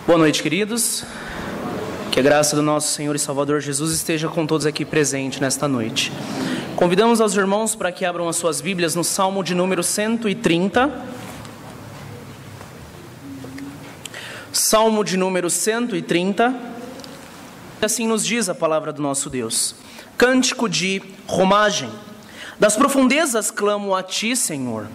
Boa noite, queridos. Que a graça do nosso Senhor e Salvador Jesus esteja com todos aqui presentes nesta noite. Convidamos aos irmãos para que abram as suas Bíblias no Salmo de número 130. Salmo de número 130. Assim nos diz a palavra do nosso Deus. Cântico de romagem. Das profundezas clamo a ti, Senhor.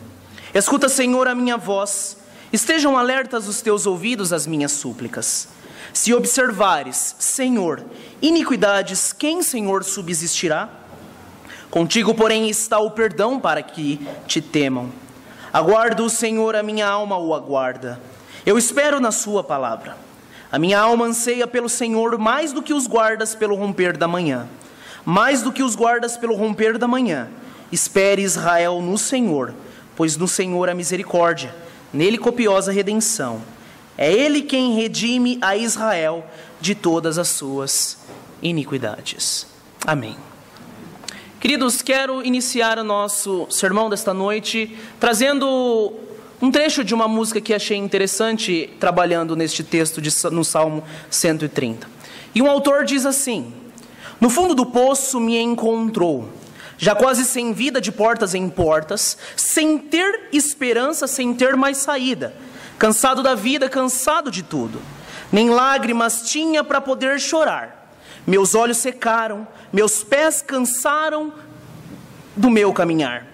Escuta, Senhor, a minha voz. Estejam alertas os teus ouvidos às minhas súplicas. Se observares, Senhor, iniquidades, quem, Senhor, subsistirá? Contigo, porém, está o perdão para que te temam. Aguardo o Senhor, a minha alma o aguarda. Eu espero na sua palavra. A minha alma anseia pelo Senhor mais do que os guardas pelo romper da manhã. Mais do que os guardas pelo romper da manhã. Espere Israel no Senhor, pois no Senhor há misericórdia, nele copiosa redenção. É ele quem redime a Israel de todas as suas iniquidades. Amém. Queridos, quero iniciar o nosso sermão desta noite trazendo um trecho de uma música que achei interessante trabalhando neste texto no Salmo 130. E um autor diz assim: no fundo do poço me encontrou, já quase sem vida de portas em portas, sem ter esperança, sem ter mais saída, cansado da vida, cansado de tudo, nem lágrimas tinha para poder chorar, meus olhos secaram, meus pés cansaram do meu caminhar.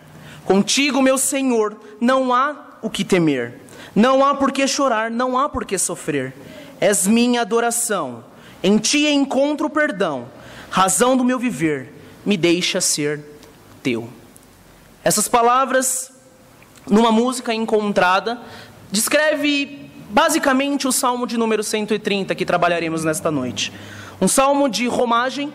Contigo, meu Senhor, não há o que temer, não há por que chorar, não há por que sofrer. És minha adoração, em ti encontro perdão, razão do meu viver, me deixa ser teu. Essas palavras, numa música encontrada, descreve basicamente o Salmo de número 130 que trabalharemos nesta noite. Um salmo de romagem,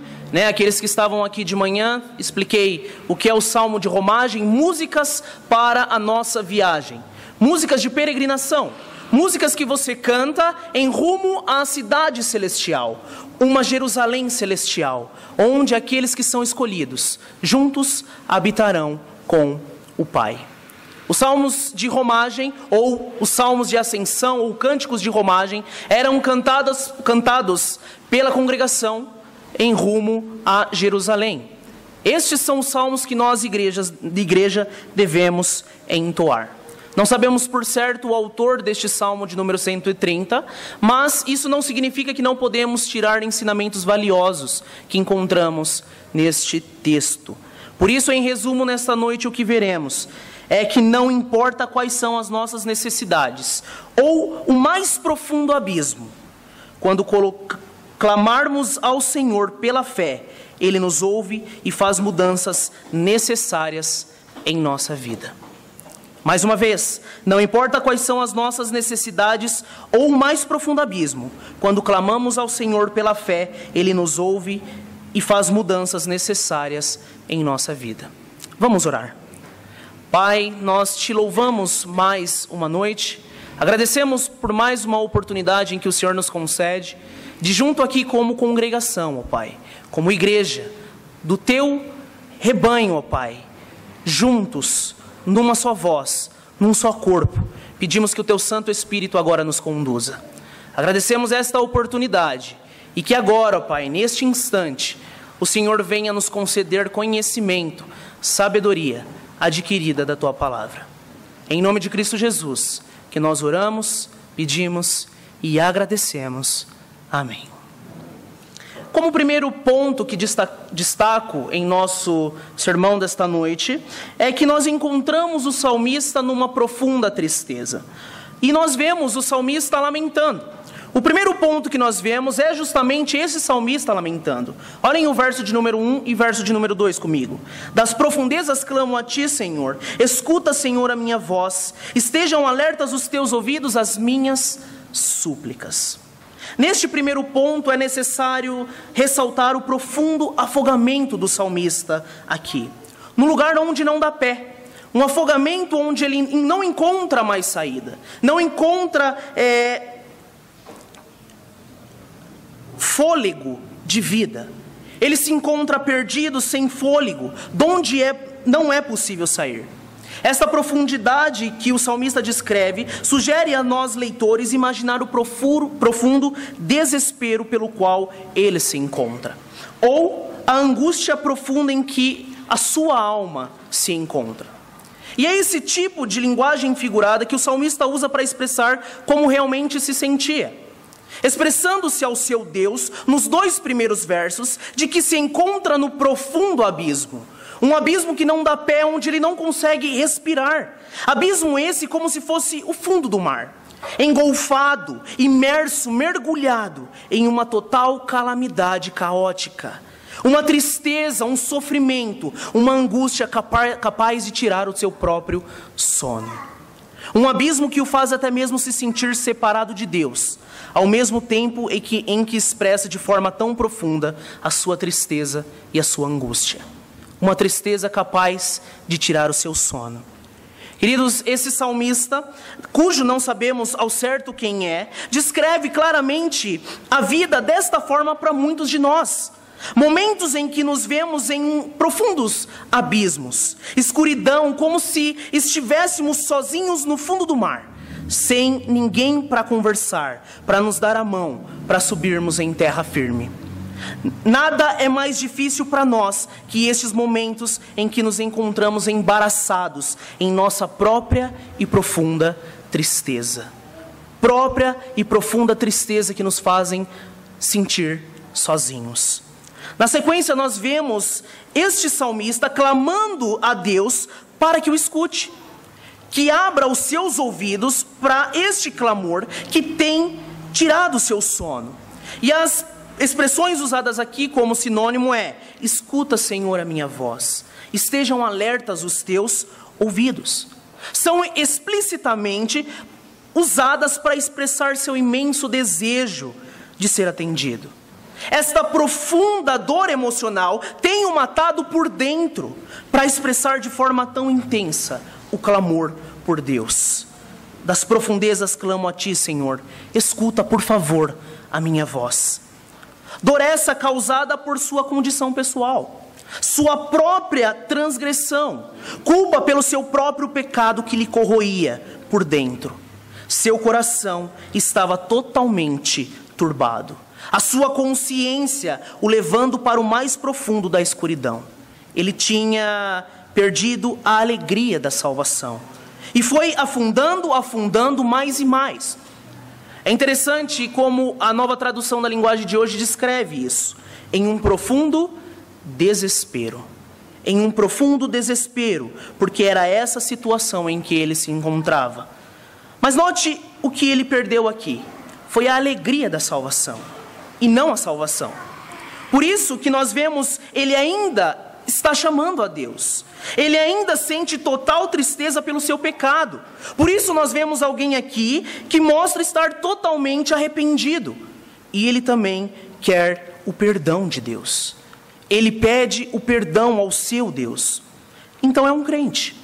aqueles que estavam aqui de manhã, expliquei o que é o salmo de romagem, músicas para a nossa viagem, músicas de peregrinação, músicas que você canta em rumo à cidade celestial, uma Jerusalém celestial, onde aqueles que são escolhidos, juntos habitarão com o Pai. Os salmos de romagem, ou os salmos de ascensão, ou cânticos de romagem, eram cantados pela congregação em rumo a Jerusalém. Estes são os salmos que nós, de igreja, devemos entoar. Não sabemos por certo o autor deste salmo de número 130, mas isso não significa que não podemos tirar ensinamentos valiosos que encontramos neste texto. Por isso, em resumo, nesta noite o que veremos é que não importa quais são as nossas necessidades, ou o mais profundo abismo, quando clamarmos ao Senhor pela fé, Ele nos ouve e faz mudanças necessárias em nossa vida. Mais uma vez, não importa quais são as nossas necessidades ou o mais profundo abismo, quando clamamos ao Senhor pela fé, Ele nos ouve e faz mudanças necessárias em nossa vida. Vamos orar. Pai, nós te louvamos mais uma noite, agradecemos por mais uma oportunidade em que o Senhor nos concede, de junto aqui como congregação, ó Pai, como igreja, do teu rebanho, ó Pai, juntos, numa só voz, num só corpo, pedimos que o teu Santo Espírito agora nos conduza. Agradecemos esta oportunidade e que agora, ó Pai, neste instante, o Senhor venha nos conceder conhecimento, sabedoria adquirida da tua palavra. Em nome de Cristo Jesus, que nós oramos, pedimos e agradecemos. Amém. Como primeiro ponto que destaco em nosso sermão desta noite, é que nós encontramos o salmista numa profunda tristeza. E nós vemos o salmista lamentando. O primeiro ponto que nós vemos é justamente esse salmista lamentando. Olhem o verso de número 1 e verso de número 2 comigo. Das profundezas clamo a ti, Senhor. Escuta, Senhor, a minha voz. Estejam alertas os teus ouvidos às minhas súplicas. Neste primeiro ponto é necessário ressaltar o profundo afogamento do salmista aqui. No lugar onde não dá pé. Um afogamento onde ele não encontra mais saída. Não encontra fôlego de vida. Ele se encontra perdido, sem fôlego, de onde não é possível sair. Esta profundidade que o salmista descreve sugere a nós, leitores, imaginar o profundo desespero pelo qual ele se encontra, ou a angústia profunda em que a sua alma se encontra. E é esse tipo de linguagem figurada que o salmista usa para expressar como realmente se sentia, expressando-se ao seu Deus nos 2 primeiros versos de que se encontra no profundo abismo. Um abismo que não dá pé, onde ele não consegue respirar. Abismo esse como se fosse o fundo do mar, engolfado, imerso, mergulhado em uma total calamidade caótica. Uma tristeza, um sofrimento, uma angústia capaz de tirar o seu próprio sono. Um abismo que o faz até mesmo se sentir separado de Deus, ao mesmo tempo em que expressa de forma tão profunda a sua tristeza e a sua angústia. Uma tristeza capaz de tirar o seu sono. Queridos, esse salmista, cujo não sabemos ao certo quem é, descreve claramente a vida desta forma para muitos de nós. Momentos em que nos vemos em profundos abismos, escuridão, como se estivéssemos sozinhos no fundo do mar, sem ninguém para conversar, para nos dar a mão, para subirmos em terra firme. Nada é mais difícil para nós que estes momentos em que nos encontramos embaraçados em nossa própria e profunda tristeza. Própria e profunda tristeza que nos fazem sentir sozinhos. Na sequência nós vemos este salmista clamando a Deus para que o escute, que abra os seus ouvidos para este clamor que tem tirado o seu sono. E as expressões usadas aqui como sinônimo é: escuta, Senhor, a minha voz, estejam alertas os teus ouvidos. São explicitamente usadas para expressar seu imenso desejo de ser atendido. Esta profunda dor emocional tem o matado por dentro para expressar de forma tão intensa o clamor por Deus. Das profundezas clamo a ti, Senhor, escuta, por favor, a minha voz. Dor essa causada por sua condição pessoal, sua própria transgressão, culpa pelo seu próprio pecado que lhe corroía por dentro. Seu coração estava totalmente turbado, a sua consciência o levando para o mais profundo da escuridão. Ele tinha perdido a alegria da salvação e foi afundando mais e mais. É interessante como a Nova Tradução da Linguagem de hoje descreve isso: em um profundo desespero. Em um profundo desespero, porque era essa situação em que ele se encontrava. Mas note o que ele perdeu aqui: foi a alegria da salvação, e não a salvação. Por isso que nós vemos, ele ainda está chamando a Deus. Ele ainda sente total tristeza pelo seu pecado. Por isso nós vemos alguém aqui que mostra estar totalmente arrependido. E ele também quer o perdão de Deus. Ele pede o perdão ao seu Deus. Então é um crente.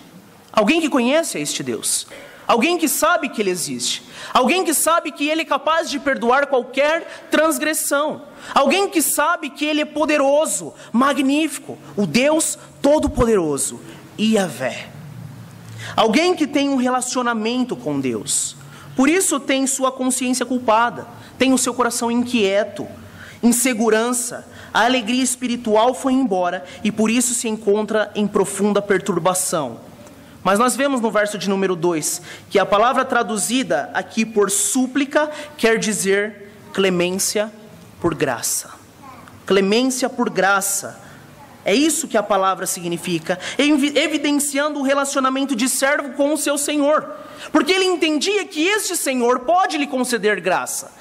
Alguém que conhece a este Deus. Alguém que sabe que ele existe. Alguém que sabe que ele é capaz de perdoar qualquer transgressão. Alguém que sabe que ele é poderoso, magnífico, o Deus Todo-Poderoso, Yahvé. Alguém que tem um relacionamento com Deus. Por isso tem sua consciência culpada, tem o seu coração inquieto, insegurança. A alegria espiritual foi embora e por isso se encontra em profunda perturbação. Mas nós vemos no verso de número 2, que a palavra traduzida aqui por súplica quer dizer clemência por graça. Clemência por graça. É isso que a palavra significa, evidenciando o relacionamento de servo com o seu Senhor. Porque ele entendia que este Senhor pode lhe conceder graça.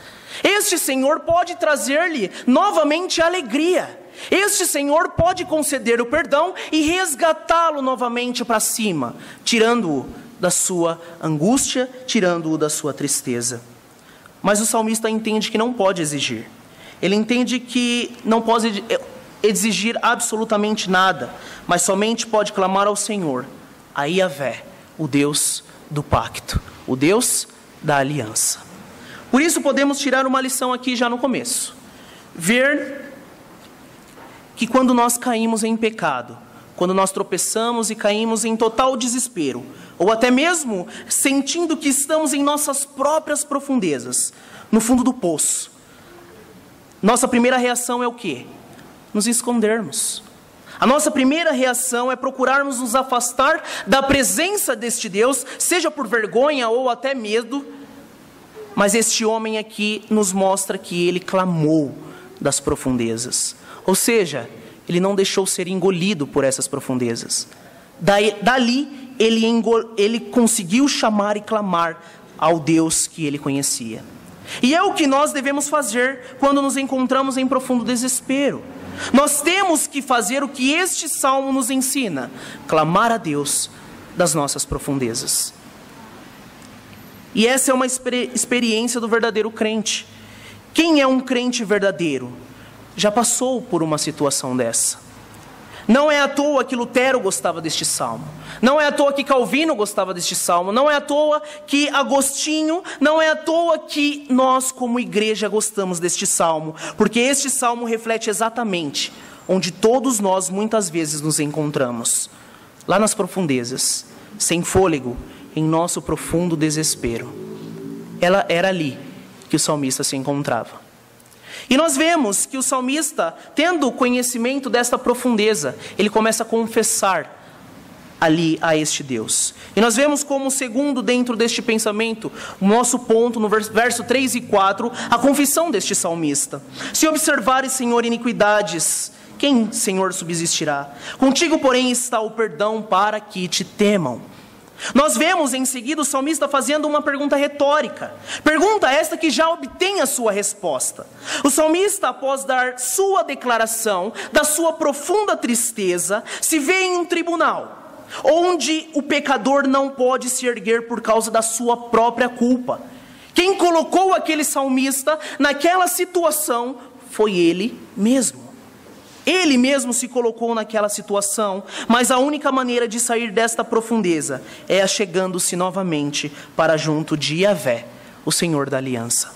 Este Senhor pode trazer-lhe novamente alegria. Este Senhor pode conceder o perdão e resgatá-lo novamente para cima, tirando-o da sua angústia, tirando-o da sua tristeza. Mas o salmista entende que não pode exigir. Ele entende que não pode exigir absolutamente nada, mas somente pode clamar ao Senhor, a Yahvé, o Deus do pacto, o Deus da aliança. Por isso podemos tirar uma lição aqui já no começo. Ver que quando nós caímos em pecado, quando nós tropeçamos e caímos em total desespero, ou até mesmo sentindo que estamos em nossas próprias profundezas, no fundo do poço, nossa primeira reação é o quê? Nos escondermos. A nossa primeira reação é procurarmos nos afastar da presença deste Deus, seja por vergonha ou até medo. Mas este homem aqui nos mostra que ele clamou das profundezas. Ou seja, ele não deixou ser engolido por essas profundezas. Dali, ele conseguiu chamar e clamar ao Deus que ele conhecia. E é o que nós devemos fazer quando nos encontramos em profundo desespero. Nós temos que fazer o que este salmo nos ensina: clamar a Deus das nossas profundezas. E essa é uma experiência do verdadeiro crente. Quem é um crente verdadeiro já passou por uma situação dessa. Não é à toa que Lutero gostava deste salmo. Não é à toa que Calvino gostava deste salmo. Não é à toa que Agostinho, não é à toa que nós como igreja gostamos deste salmo. Porque este salmo reflete exatamente onde todos nós muitas vezes nos encontramos. Lá nas profundezas, sem fôlego, em nosso profundo desespero. Era ali que o salmista se encontrava. E nós vemos que o salmista, tendo conhecimento desta profundeza, ele começa a confessar ali a este Deus. E nós vemos como segundo dentro deste pensamento, o nosso ponto no verso 3 e 4, a confissão deste salmista. Se observares, Senhor, iniquidades, quem, Senhor, subsistirá? Contigo, porém, está o perdão para que te temam. Nós vemos em seguida o salmista fazendo uma pergunta retórica. Pergunta esta que já obtém a sua resposta. O salmista, após dar sua declaração da sua profunda tristeza, se vê em um tribunal, onde o pecador não pode se erguer por causa da sua própria culpa. Quem colocou aquele salmista naquela situação foi ele mesmo. Ele mesmo se colocou naquela situação, mas a única maneira de sair desta profundeza é achegando-se novamente para junto de Yahvé, o Senhor da aliança.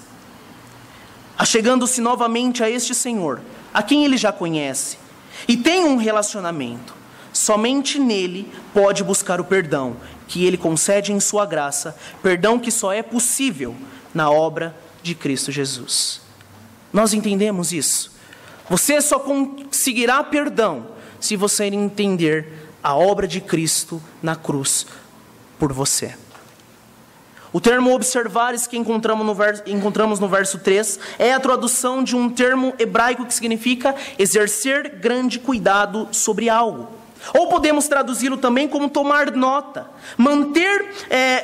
Achegando-se novamente a este Senhor, a quem ele já conhece, e tem um relacionamento. Somente nele pode buscar o perdão, que ele concede em sua graça, perdão que só é possível na obra de Cristo Jesus. Nós entendemos isso. Você só conseguirá perdão se você entender a obra de Cristo na cruz por você. O termo observares que encontramos no verso 3 é a tradução de um termo hebraico que significa exercer grande cuidado sobre algo. Ou podemos traduzi-lo também como tomar nota, manter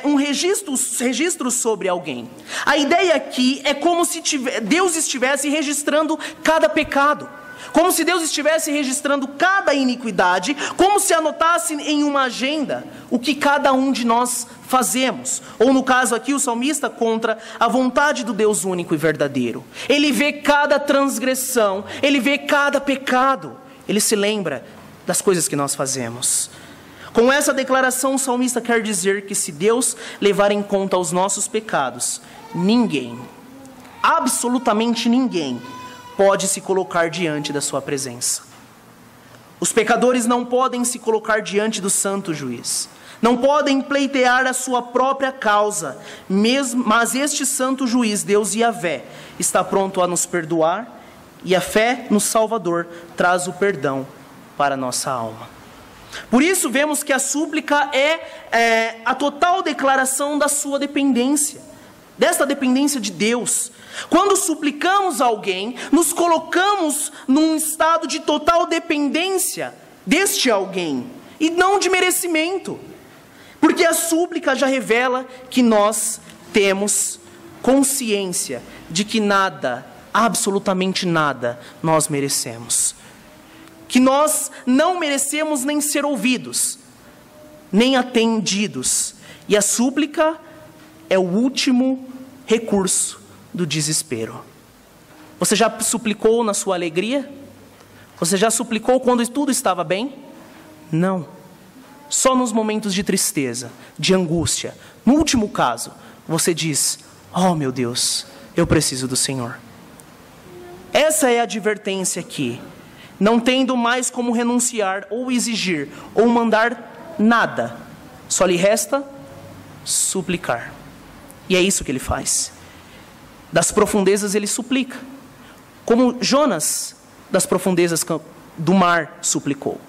um registro sobre alguém. A ideia aqui é como se Deus estivesse registrando cada pecado, como se Deus estivesse registrando cada iniquidade, como se anotasse em uma agenda o que cada um de nós fazemos. Ou no caso aqui o salmista contra a vontade do Deus único e verdadeiro. Ele vê cada transgressão, ele vê cada pecado, ele se lembra das coisas que nós fazemos. Com essa declaração, o salmista quer dizer que se Deus levar em conta os nossos pecados, ninguém, absolutamente ninguém, pode se colocar diante da sua presença. Os pecadores não podem se colocar diante do santo juiz, não podem pleitear a sua própria causa, mas este santo juiz, Deus Yahvé, está pronto a nos perdoar, e a fé no Salvador traz o perdão para a nossa alma. Por isso vemos que a súplica é a total declaração da sua dependência, desta dependência de Deus. Quando suplicamos a alguém, nos colocamos num estado de total dependência deste alguém, e não de merecimento, porque a súplica já revela que nós temos consciência de que nada, absolutamente nada, nós merecemos. Que nós não merecemos nem ser ouvidos, nem atendidos. E a súplica é o último recurso do desespero. Você já suplicou na sua alegria? Você já suplicou quando tudo estava bem? Não. Só nos momentos de tristeza, de angústia. No último caso, você diz: oh meu Deus, eu preciso do Senhor. Essa é a advertência aqui. não tendo mais como renunciar, ou exigir, ou mandar nada, só lhe resta suplicar. E é isso que ele faz. Das profundezas ele suplica, como Jonas das profundezas do mar suplicou,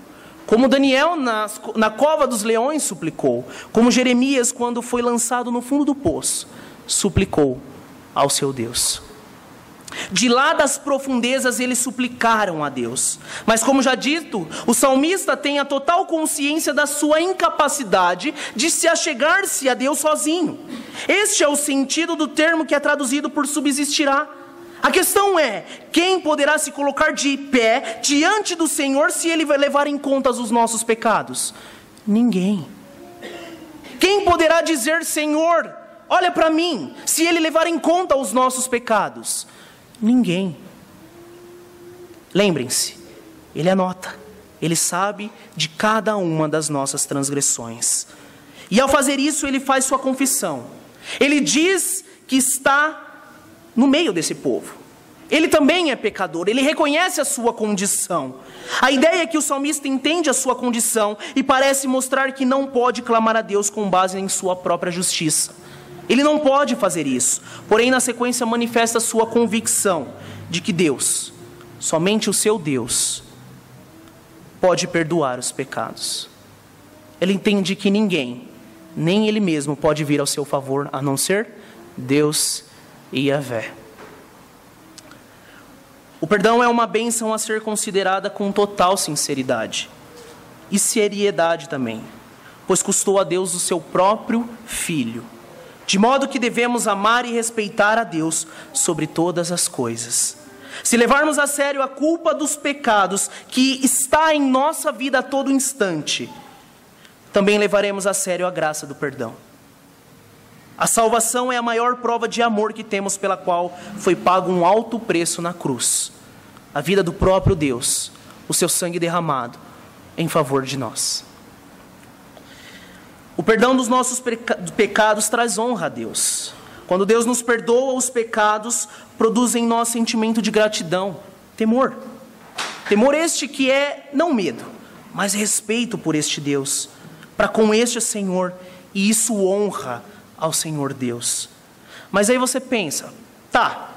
como Daniel na cova dos leões suplicou, como Jeremias quando foi lançado no fundo do poço, suplicou ao seu Deus. De lá das profundezas eles suplicaram a Deus. Mas como já dito, o salmista tem a total consciência da sua incapacidade de se achegar-se a Deus sozinho. Este é o sentido do termo que é traduzido por subsistirá. A questão é, quem poderá se colocar de pé diante do Senhor se Ele vai levar em conta os nossos pecados? Ninguém. Quem poderá dizer, Senhor, olha para mim, se Ele levar em conta os nossos pecados? Ninguém. Lembrem-se, Ele anota, Ele sabe de cada uma das nossas transgressões. E ao fazer isso, Ele faz sua confissão. Ele diz que está no meio desse povo. Ele também é pecador, ele reconhece a sua condição. A ideia é que o salmista entende a sua condição e parece mostrar que não pode clamar a Deus com base em sua própria justiça. Ele não pode fazer isso, porém na sequência manifesta sua convicção de que Deus, somente o seu Deus, pode perdoar os pecados. Ele entende que ninguém, nem ele mesmo, pode vir ao seu favor, a não ser Deus e Yahvé. O perdão é uma bênção a ser considerada com total sinceridade e seriedade também, pois custou a Deus o seu próprio Filho. De modo que devemos amar e respeitar a Deus sobre todas as coisas. Se levarmos a sério a culpa dos pecados que está em nossa vida a todo instante, também levaremos a sério a graça do perdão. A salvação é a maior prova de amor que temos, pela qual foi pago um alto preço na cruz. A vida do próprio Deus, o seu sangue derramado em favor de nós. O perdão dos nossos pecados traz honra a Deus. Quando Deus nos perdoa os pecados, produz em nós sentimento de gratidão, temor. Temor este que é não medo, mas respeito por este Deus, para com este Senhor, e isso honra ao Senhor Deus. Mas aí você pensa, tá,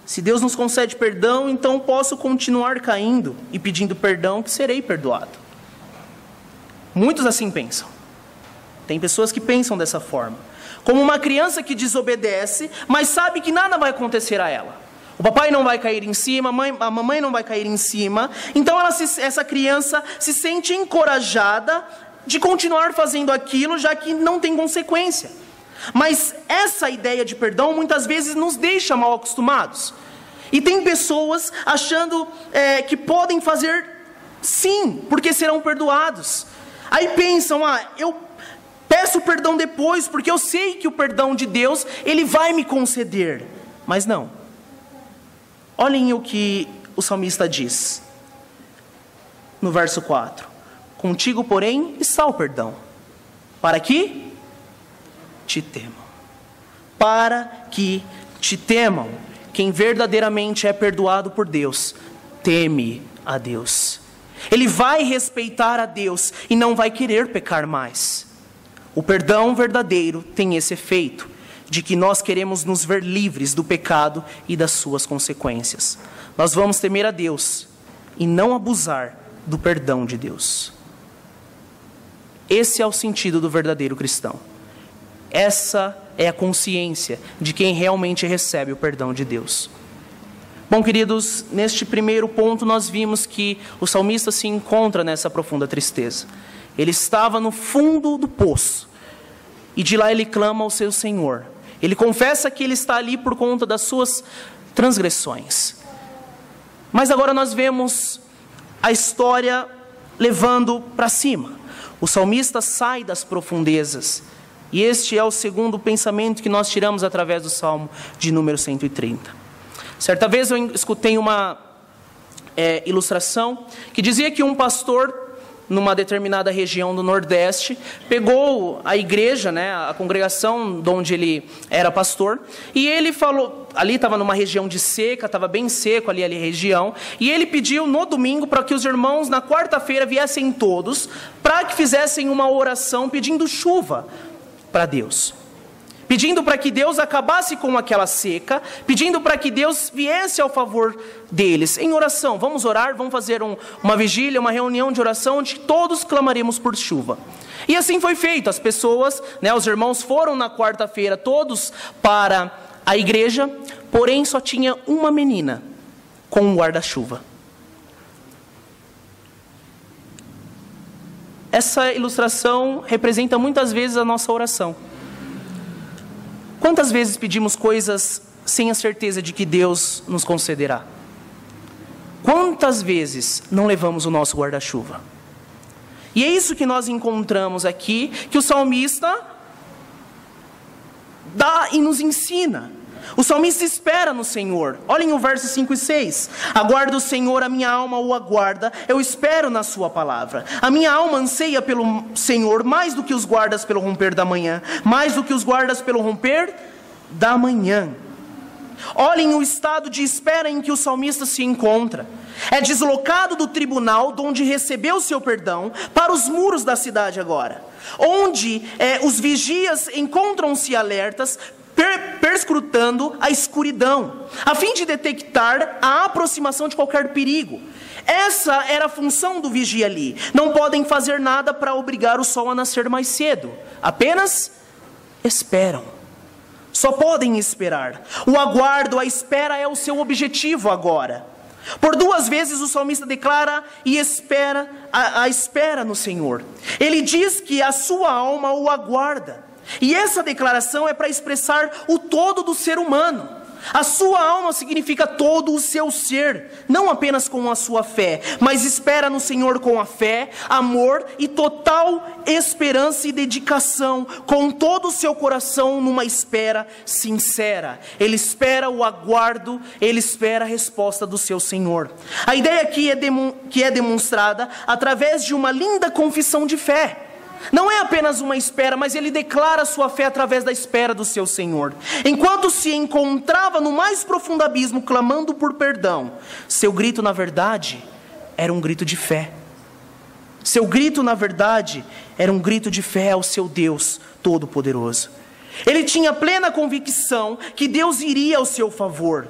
se Deus nos concede perdão, então posso continuar caindo e pedindo perdão que serei perdoado. Muitos assim pensam. Tem pessoas que pensam dessa forma. Como uma criança que desobedece, mas sabe que nada vai acontecer a ela. O papai não vai cair em cima, a mamãe não vai cair em cima. Então essa criança se sente encorajada de continuar fazendo aquilo, já que não tem consequência. Mas essa ideia de perdão muitas vezes nos deixa mal acostumados. E tem pessoas achando que podem fazer sim, porque serão perdoados. Aí pensam, eu peço perdão depois, porque eu sei que o perdão de Deus, Ele vai me conceder. Mas não. Olhem o que o salmista diz. No verso 4. Contigo, porém, está o perdão. Para que te temam. Para que te temam. Quem verdadeiramente é perdoado por Deus, teme a Deus. Ele vai respeitar a Deus e não vai querer pecar mais. O perdão verdadeiro tem esse efeito, de que nós queremos nos ver livres do pecado e das suas consequências. Nós vamos temer a Deus e não abusar do perdão de Deus. Esse é o sentido do verdadeiro cristão. Essa é a consciência de quem realmente recebe o perdão de Deus. Bom, queridos, neste primeiro ponto nós vimos que o salmista se encontra nessa profunda tristeza. Ele estava no fundo do poço, e de lá ele clama ao seu Senhor. Ele confessa que ele está ali por conta das suas transgressões. Mas agora nós vemos a história levando para cima. O salmista sai das profundezas, e este é o segundo pensamento que nós tiramos através do Salmo de número 130. Certa vez eu escutei uma ilustração que dizia que um pastor numa determinada região do Nordeste, pegou a igreja, né, a congregação de onde ele era pastor, e ele falou, ali estava numa região de seca, estava bem seco ali a região, e ele pediu no domingo para que os irmãos na quarta-feira viessem todos, para que fizessem uma oração pedindo chuva para Deus. Pedindo para que Deus acabasse com aquela seca, pedindo para que Deus viesse ao favor deles, em oração. Vamos orar, vamos fazer uma vigília, uma reunião de oração, onde todos clamaremos por chuva. E assim foi feito, as pessoas, né, os irmãos foram na quarta-feira todos para a igreja, porém só tinha uma menina com um guarda-chuva. Essa ilustração representa muitas vezes a nossa oração. Quantas vezes pedimos coisas sem a certeza de que Deus nos concederá? Quantas vezes não levamos o nosso guarda-chuva? E é isso que nós encontramos aqui, que o salmista dá e nos ensina. O salmista espera no Senhor. Olhem o verso 5 e 6. Aguardo o Senhor, a minha alma o aguarda, eu espero na sua palavra. A minha alma anseia pelo Senhor, mais do que os guardas pelo romper da manhã. Mais do que os guardas pelo romper da manhã. Olhem o estado de espera em que o salmista se encontra. É deslocado do tribunal, de onde recebeu seu perdão, para os muros da cidade agora. Onde os vigias encontram-se alertas, perscrutando a escuridão, a fim de detectar a aproximação de qualquer perigo. Essa era a função do vigia ali. Não podem fazer nada para obrigar o sol a nascer mais cedo. Apenas esperam. Só podem esperar. O aguardo, a espera é o seu objetivo agora. Por 2 vezes o salmista declara e espera, a espera no Senhor. Ele diz que a sua alma o aguarda. E essa declaração é para expressar o todo do ser humano. A sua alma significa todo o seu ser, não apenas com a sua fé, mas espera no Senhor com a fé, amor e total esperança e dedicação, com todo o seu coração numa espera sincera. Ele espera o aguardo, ele espera a resposta do seu Senhor. A ideia aqui que é demonstrada através de uma linda confissão de fé. Não é apenas uma espera, mas ele declara sua fé através da espera do seu Senhor. Enquanto se encontrava no mais profundo abismo, clamando por perdão, seu grito, na verdade, era um grito de fé. Seu grito, na verdade, era um grito de fé ao seu Deus Todo-Poderoso. Ele tinha plena convicção que Deus iria ao seu favor,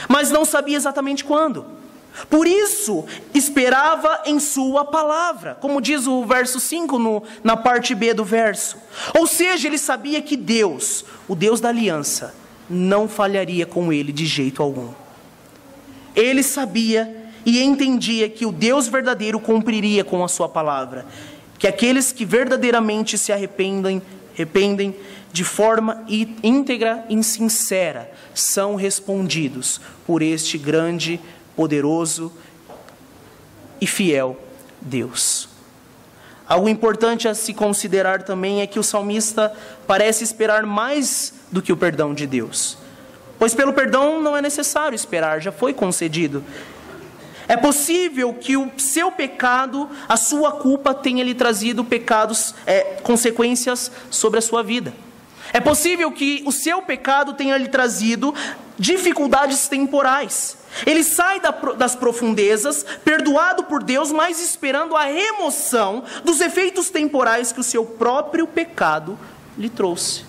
mas não sabia exatamente quando. Por isso, esperava em sua palavra, como diz o verso 5 na parte B do verso. Ou seja, ele sabia que Deus, o Deus da aliança, não falharia com ele de jeito algum. Ele sabia e entendia que o Deus verdadeiro cumpriria com a sua palavra, que aqueles que verdadeiramente se arrependem de forma íntegra e sincera, são respondidos por este grande, poderoso e fiel Deus. Algo importante a se considerar também é que o salmista parece esperar mais do que o perdão de Deus, pois pelo perdão não é necessário esperar, já foi concedido. É possível que o seu pecado, a sua culpa, tenha lhe trazido consequências sobre a sua vida. É possível que o seu pecado tenha lhe trazido dificuldades temporais. Ele sai das profundezas, perdoado por Deus, mas esperando a remoção dos efeitos temporais que o seu próprio pecado lhe trouxe.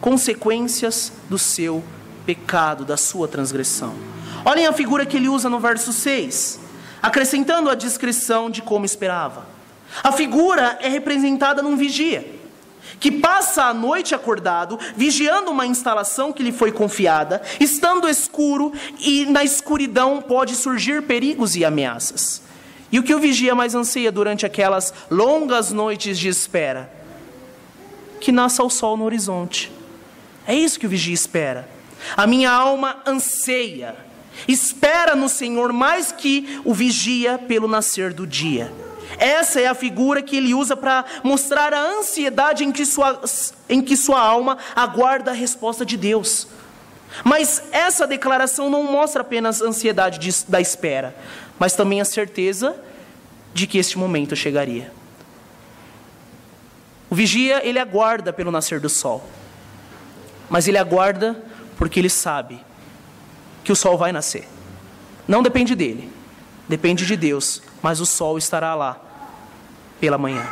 Consequências do seu pecado, da sua transgressão. Olhem a figura que ele usa no verso 6, acrescentando a descrição de como esperava. A figura é representada num vigia, que passa a noite acordado, vigiando uma instalação que lhe foi confiada, estando escuro, e na escuridão pode surgir perigos e ameaças. E o que o vigia mais anseia durante aquelas longas noites de espera? Que nasça o sol no horizonte. É isso que o vigia espera. A minha alma anseia, espera no Senhor mais que o vigia pelo nascer do dia. Essa é a figura que ele usa para mostrar a ansiedade em que sua alma aguarda a resposta de Deus. Mas essa declaração não mostra apenas a ansiedade da espera, mas também a certeza de que este momento chegaria. O vigia, ele aguarda pelo nascer do sol, mas ele aguarda porque ele sabe que o sol vai nascer. Não depende dele, depende de Deus, mas o sol estará lá pela manhã.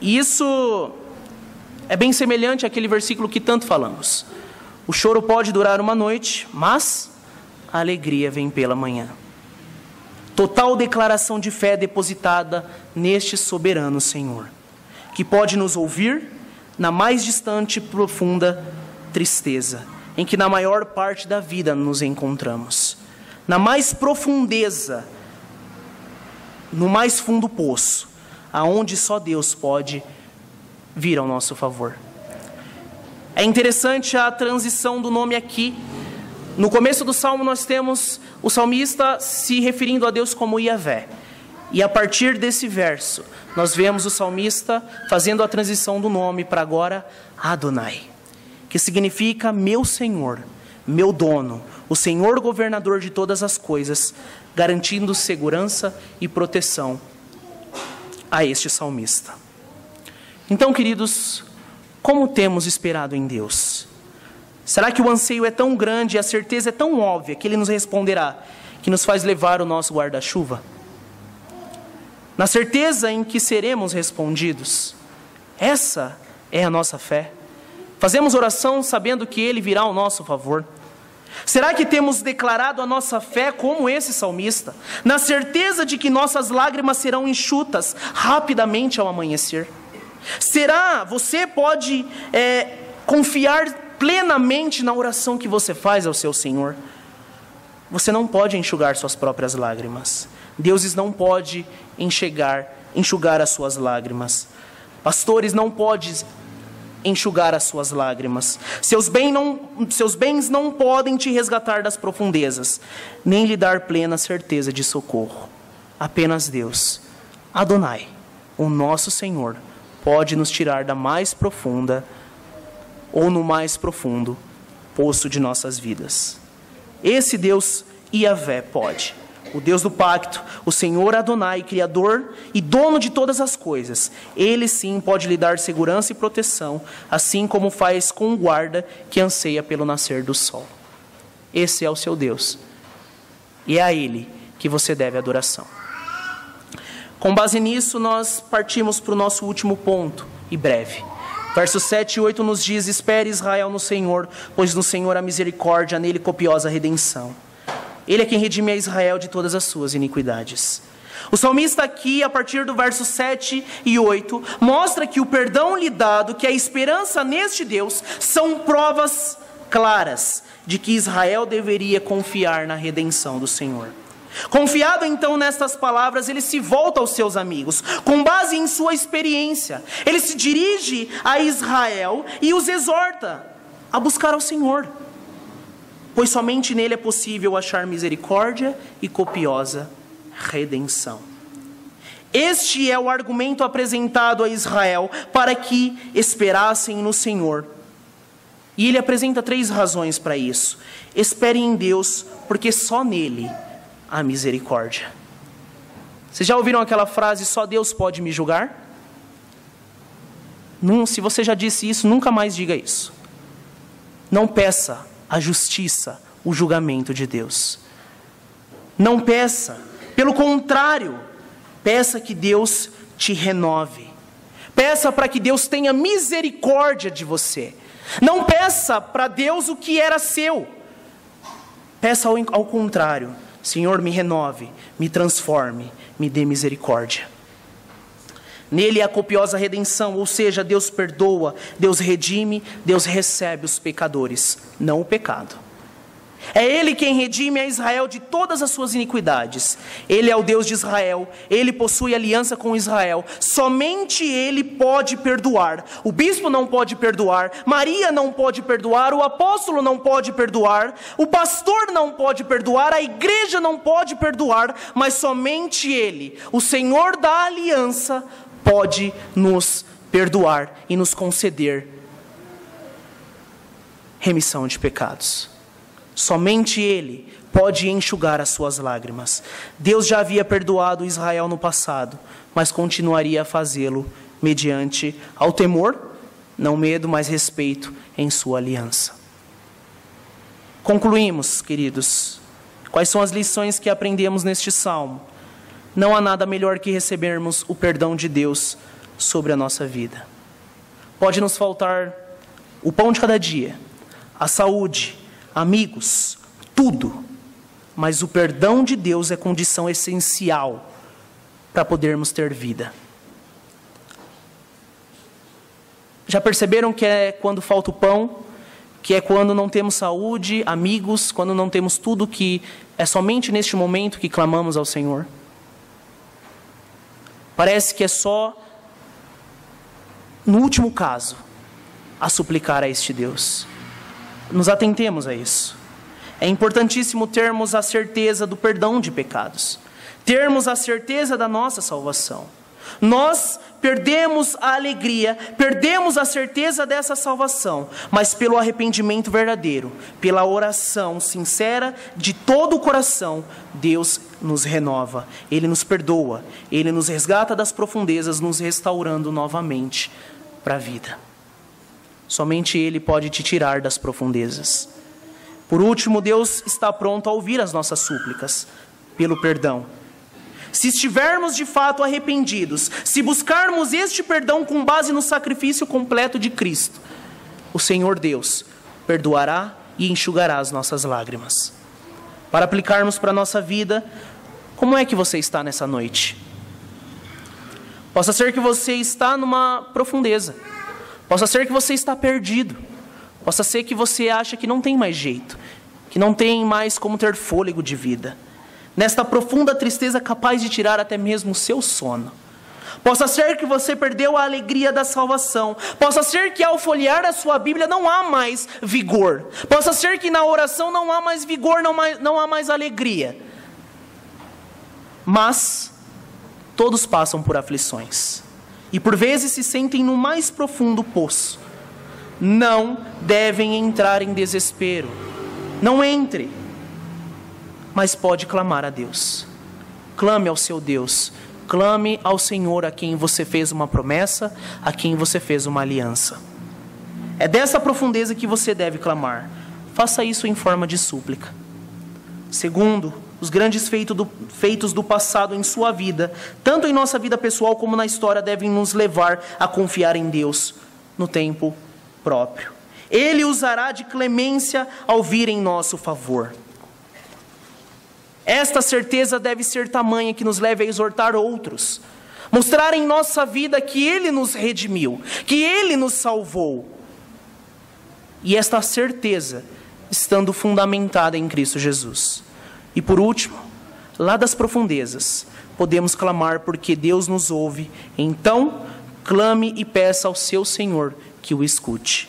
E isso é bem semelhante àquele versículo que tanto falamos. O choro pode durar uma noite, mas a alegria vem pela manhã. Total declaração de fé depositada neste soberano Senhor, que pode nos ouvir na mais distante e profunda tristeza, em que na maior parte da vida nos encontramos. Na mais profundeza, no mais fundo poço, aonde só Deus pode vir ao nosso favor. É interessante a transição do nome aqui. No começo do Salmo nós temos o salmista se referindo a Deus como Iavé. E a partir desse verso, nós vemos o salmista fazendo a transição do nome para agora Adonai, que significa meu Senhor, meu dono, o Senhor governador de todas as coisas, garantindo segurança e proteção a este salmista. Então, queridos, como temos esperado em Deus? Será que o anseio é tão grande e a certeza é tão óbvia que Ele nos responderá, que nos faz levar o nosso guarda-chuva? Na certeza em que seremos respondidos, essa é a nossa fé. Fazemos oração sabendo que Ele virá ao nosso favor. Será que temos declarado a nossa fé como esse salmista, na certeza de que nossas lágrimas serão enxutas rapidamente ao amanhecer? Será, você pode confiar plenamente na oração que você faz ao seu Senhor? Você não pode enxugar suas próprias lágrimas. Deus não pode enxugar as suas lágrimas. Pastores não podem enxugar as suas lágrimas. Seus bens não podem te resgatar das profundezas, nem lhe dar plena certeza de socorro. Apenas Deus, Adonai, o nosso Senhor, pode nos tirar da mais profunda ou no mais profundo poço de nossas vidas. Esse Deus Iavé pode. O Deus do pacto, o Senhor Adonai, Criador e dono de todas as coisas. Ele sim pode lhe dar segurança e proteção, assim como faz com o guarda que anseia pelo nascer do sol. Esse é o seu Deus. E é a Ele que você deve adoração. Com base nisso, nós partimos para o nosso último ponto, e breve. Versos 7 e 8 nos diz: espere Israel no Senhor, pois no Senhor há misericórdia, nele copiosa redenção. Ele é quem redime a Israel de todas as suas iniquidades. O salmista aqui, a partir do verso 7 e 8, mostra que o perdão lhe dado, que a esperança neste Deus, são provas claras de que Israel deveria confiar na redenção do Senhor. Confiado então nestas palavras, ele se volta aos seus amigos, com base em sua experiência. Ele se dirige a Israel e os exorta a buscar ao Senhor, pois somente nele é possível achar misericórdia e copiosa redenção. Este é o argumento apresentado a Israel para que esperassem no Senhor. E ele apresenta 3 razões para isso. Esperem em Deus, porque só nele há misericórdia. Vocês já ouviram aquela frase, só Deus pode me julgar? Se você já disse isso, nunca mais diga isso. Não peça a justiça, o julgamento de Deus. Não peça, pelo contrário, peça que Deus te renove. Peça para que Deus tenha misericórdia de você. Não peça para Deus o que era seu. Peça ao contrário: Senhor, me renove, me transforme, me dê misericórdia. Nele há copiosa redenção, ou seja, Deus perdoa, Deus redime, Deus recebe os pecadores, não o pecado. É Ele quem redime a Israel de todas as suas iniquidades. Ele é o Deus de Israel, Ele possui aliança com Israel. Somente Ele pode perdoar. O bispo não pode perdoar, Maria não pode perdoar, o apóstolo não pode perdoar, o pastor não pode perdoar, a igreja não pode perdoar, mas somente Ele, o Senhor da aliança, pode nos perdoar e nos conceder remissão de pecados. Somente Ele pode enxugar as suas lágrimas. Deus já havia perdoado Israel no passado, mas continuaria a fazê-lo mediante ao temor, não medo, mas respeito em sua aliança. Concluímos, queridos. Quais são as lições que aprendemos neste salmo? Não há nada melhor que recebermos o perdão de Deus sobre a nossa vida. Pode nos faltar o pão de cada dia, a saúde, amigos, tudo. Mas o perdão de Deus é condição essencial para podermos ter vida. Já perceberam que é quando falta o pão, que é quando não temos saúde, amigos, quando não temos tudo, que é somente neste momento que clamamos ao Senhor? Parece que é só no último caso a suplicar a este Deus. Nos atentemos a isso. É importantíssimo termos a certeza do perdão de pecados, termos a certeza da nossa salvação. Nós perdemos a alegria, perdemos a certeza dessa salvação, mas pelo arrependimento verdadeiro, pela oração sincera de todo o coração, Deus nos renova, Ele nos perdoa, Ele nos resgata das profundezas, nos restaurando novamente para a vida. Somente Ele pode te tirar das profundezas. Por último, Deus está pronto a ouvir as nossas súplicas pelo perdão. Se estivermos de fato arrependidos, se buscarmos este perdão com base no sacrifício completo de Cristo, o Senhor Deus perdoará e enxugará as nossas lágrimas. Para aplicarmos para a nossa vida, como é que você está nessa noite? Possa ser que você está numa profundeza, possa ser que você está perdido, possa ser que você acha que não tem mais jeito, que não tem mais como ter fôlego de vida. Nesta profunda tristeza capaz de tirar até mesmo o seu sono. Possa ser que você perdeu a alegria da salvação. Possa ser que ao folhear a sua Bíblia não há mais vigor. Possa ser que na oração não há mais vigor, não há mais alegria. Mas todos passam por aflições. E por vezes se sentem no mais profundo poço. Não devem entrar em desespero. Não entre. Mas pode clamar a Deus. Clame ao seu Deus. Clame ao Senhor a quem você fez uma promessa, a quem você fez uma aliança. É dessa profundeza que você deve clamar. Faça isso em forma de súplica. Segundo, os grandes feitos do passado em sua vida, tanto em nossa vida pessoal como na história, devem nos levar a confiar em Deus no tempo próprio. Ele usará de clemência ao vir em nosso favor. Esta certeza deve ser tamanha que nos leve a exortar outros, mostrar em nossa vida que Ele nos redimiu, que Ele nos salvou. E esta certeza estando fundamentada em Cristo Jesus. E por último, lá das profundezas, podemos clamar porque Deus nos ouve. Então, clame e peça ao seu Senhor que o escute,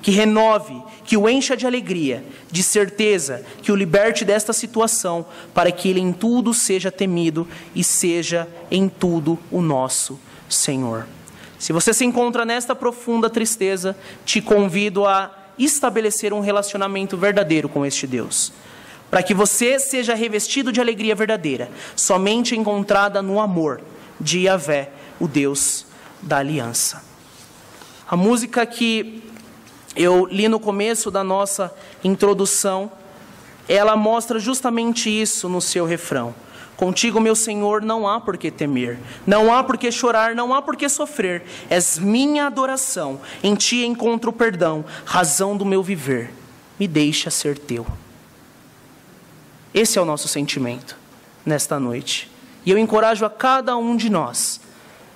que renove, que o encha de alegria, de certeza, que o liberte desta situação, para que Ele em tudo seja temido e seja em tudo o nosso Senhor. Se você se encontra nesta profunda tristeza, te convido a estabelecer um relacionamento verdadeiro com este Deus, para que você seja revestido de alegria verdadeira, somente encontrada no amor de Yahvé, o Deus da aliança. A música que eu li no começo da nossa introdução, ela mostra justamente isso no seu refrão. Contigo, meu Senhor, não há por que temer, não há por que chorar, não há por que sofrer. És minha adoração, em ti encontro o perdão, razão do meu viver. Me deixa ser teu. Esse é o nosso sentimento nesta noite. E eu encorajo a cada um de nós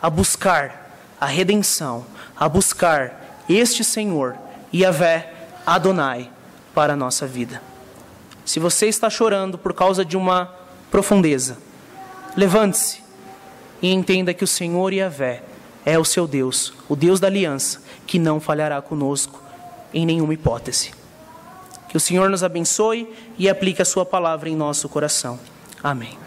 a buscar a redenção, a buscar este Senhor, Yahvé Adonai, para a nossa vida. Se você está chorando por causa de uma profundeza, levante-se e entenda que o Senhor Yahvé é o seu Deus, o Deus da aliança, que não falhará conosco em nenhuma hipótese. Que o Senhor nos abençoe e aplique a sua palavra em nosso coração. Amém.